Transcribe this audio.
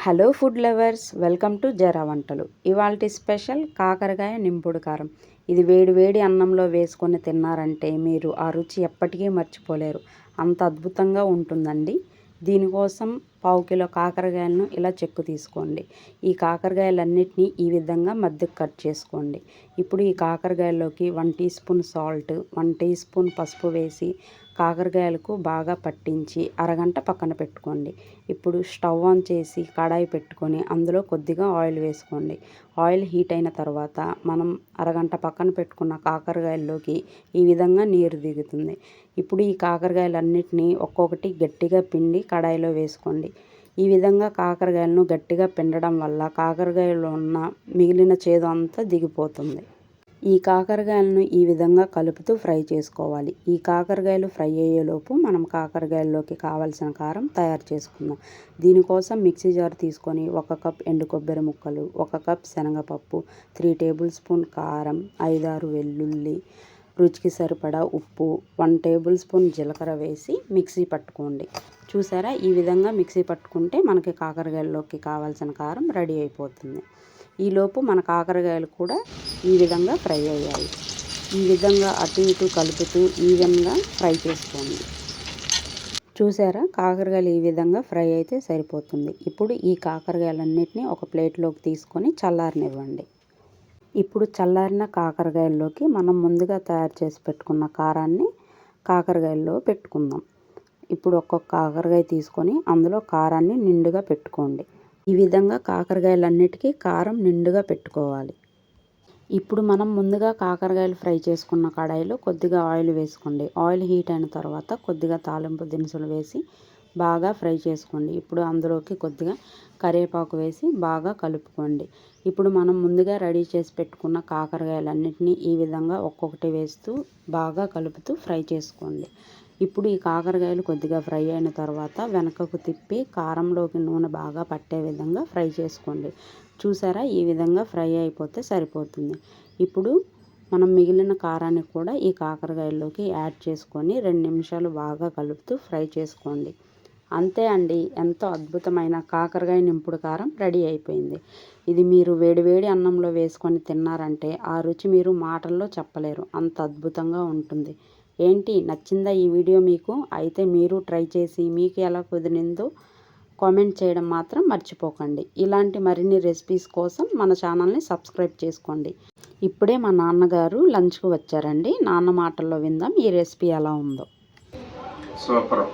Hello food lovers, welcome to జరా వంటలు. ఇవాల్టి స్పెషల్ కాకరకాయ నింపుడు కారం. ఇది వేడి వేడి అన్నంలో వేసుకొని తిన్నారంటే మీరు ఆ రుచి ఎప్పటికీ మర్చిపోలేరు. అంత అద్భుతంగా ఉంటుందండి. దీనికోసం 1/2 కిలో కాకరకాయలను ఇలా చెక్కు తీసుకోండి. ఈ కాకరకాయలన్నిటినీ ఈ విధంగా మధ్యకు కట్ చేసుకోండి. ఇప్పుడు ఈ కాకరకాయల్లోకి 1 teaspoon salt, 1 teaspoon పసుపు వేసి కాకరకాయలకు బాగా పట్టించి అరగంట పక్కన పెట్టుకోండి. ఇప్పుడు స్టవ్ ఆన్ చేసి కడాయి పెట్టుకొని అందులో కొద్దిగా ఆయిల్ వేసుకోండి. ఆయిల్ హీట్ అయిన తర్వాత మనం అరగంట పక్కన పెట్టుకున్న కాకరకాయల్లోకి ఈ విధంగా నీరు దిగుతుంది. ఇప్పుడు ఈ కాకరకాయలన్నిటినీ ఒక్కొక్కటి గట్టిగా పిండి కడాయిలో వేసుకోండి. ఈ విధంగా కాకరకాయలను గట్టిగా పిండడం వల్ల కాకరకాయలో ఉన్న మిగిలిన చేదు అంతా దిగిపోతుంది. ఈ కాకరకాయలను ఈ విధంగా కలుపుతూ ఫ్రై చేసుకోవాలి. ఈ కాకరకాయలు ఫ్రై అయ్యేలోపు మనం కాకరకాయల్లోకి కావలసిన కారం తయారు చేసుకుందాం. దీనికోసం మిక్సీ జార్ తీసుకొని 1 కప్ ఎండు కొబ్బరి ముక్కలు, 1 కప్ శనగపప్పు, 3 టేబుల్ స్పూన్ కారం, 5-6 వెల్లుల్లి, రుచికి సరిపడా ఉప్పు, 1 టేబుల్ స్పూన్ జీలకర్ర వేసి మిక్సీ పట్టుకోండి. చూసారా, ఈ విధంగా మిక్సీ పట్టుకుంటే మనకి కాకరకాయల్లోకి కావాల్సిన కారం రెడీ అయిపోతుంది. ఈలోపు మన కాకరకాయలు కూడా ఈ విధంగా ఫ్రై అయ్యాయి. ఈ విధంగా అటు ఇటు కలుపుతూ ఈవెన్గా ఫ్రై చేసుకోండి. చూసారా, కాకరకాయలు ఈ విధంగా ఫ్రై అయితే సరిపోతుంది. ఇప్పుడు ఈ కాకరకాయలన్నిటినీ ఒక ప్లేట్లోకి తీసుకొని చల్లారనివ్వండి. ఇప్పుడు చల్లారిన కాకరకాయల్లోకి మనం ముందుగా తయారు చేసి పెట్టుకున్న కారాన్ని కాకరకాయల్లో పెట్టుకుందాం. ఇప్పుడు ఒక్కొక్క కాకరకాయ తీసుకొని అందులో కారాన్ని నిండుగా పెట్టుకోండి. ఈ విధంగా కాకరకాయలన్నిటికీ కారం నిండుగా పెట్టుకోవాలి. ఇప్పుడు మనం ముందుగా కాకరకాయలు ఫ్రై చేసుకున్న కడాయిలో కొద్దిగా ఆయిల్ వేసుకోండి. ఆయిల్ హీట్ అయిన తర్వాత కొద్దిగా తాలింపు దినుసులు వేసి బాగా ఫ్రై చేసుకోండి. ఇప్పుడు అందులోకి కొద్దిగా కరివేపాకు వేసి బాగా కలుపుకోండి. ఇప్పుడు మనం ముందుగా రెడీ చేసి పెట్టుకున్న కాకరకాయలన్నిటినీ ఈ విధంగా ఒక్కొక్కటి వేస్తూ బాగా కలుపుతూ ఫ్రై చేసుకోండి. ఇప్పుడు ఈ కాకరకాయలు కొద్దిగా ఫ్రై అయిన తర్వాత వెనకకు తిప్పి కారంలోకి నూనె బాగా పట్టే విధంగా ఫ్రై చేసుకోండి. చూసారా, ఈ విధంగా ఫ్రై అయిపోతే సరిపోతుంది. ఇప్పుడు మనం మిగిలిన కారాన్ని కూడా ఈ కాకరకాయల్లోకి యాడ్ చేసుకొని 2 నిమిషాలు బాగా కలుపుతూ ఫ్రై చేసుకోండి. అంతే అండి, ఎంతో అద్భుతమైన కాకరకాయ నింపుడు కారం రెడీ అయిపోయింది. ఇది మీరు వేడివేడి అన్నంలో వేసుకొని తిన్నారంటే ఆ రుచి మీరు మాటల్లో చెప్పలేరు. అంత అద్భుతంగా ఉంటుంది. ఏంటి, నచ్చిందా ఈ వీడియో మీకు? అయితే మీరు ట్రై చేసి మీకు ఎలా కుదిరిందో కామెంట్ చేయడం మాత్రం మర్చిపోకండి. ఇలాంటి మరిన్ని రెసిపీస్ కోసం మన ఛానల్ని సబ్స్క్రైబ్ చేసుకోండి. ఇప్పుడే మా నాన్నగారు లంచ్కు వచ్చారండి. నాన్న మాటల్లో విందాం ఈ రెసిపీ ఎలా ఉందో. సూపర్.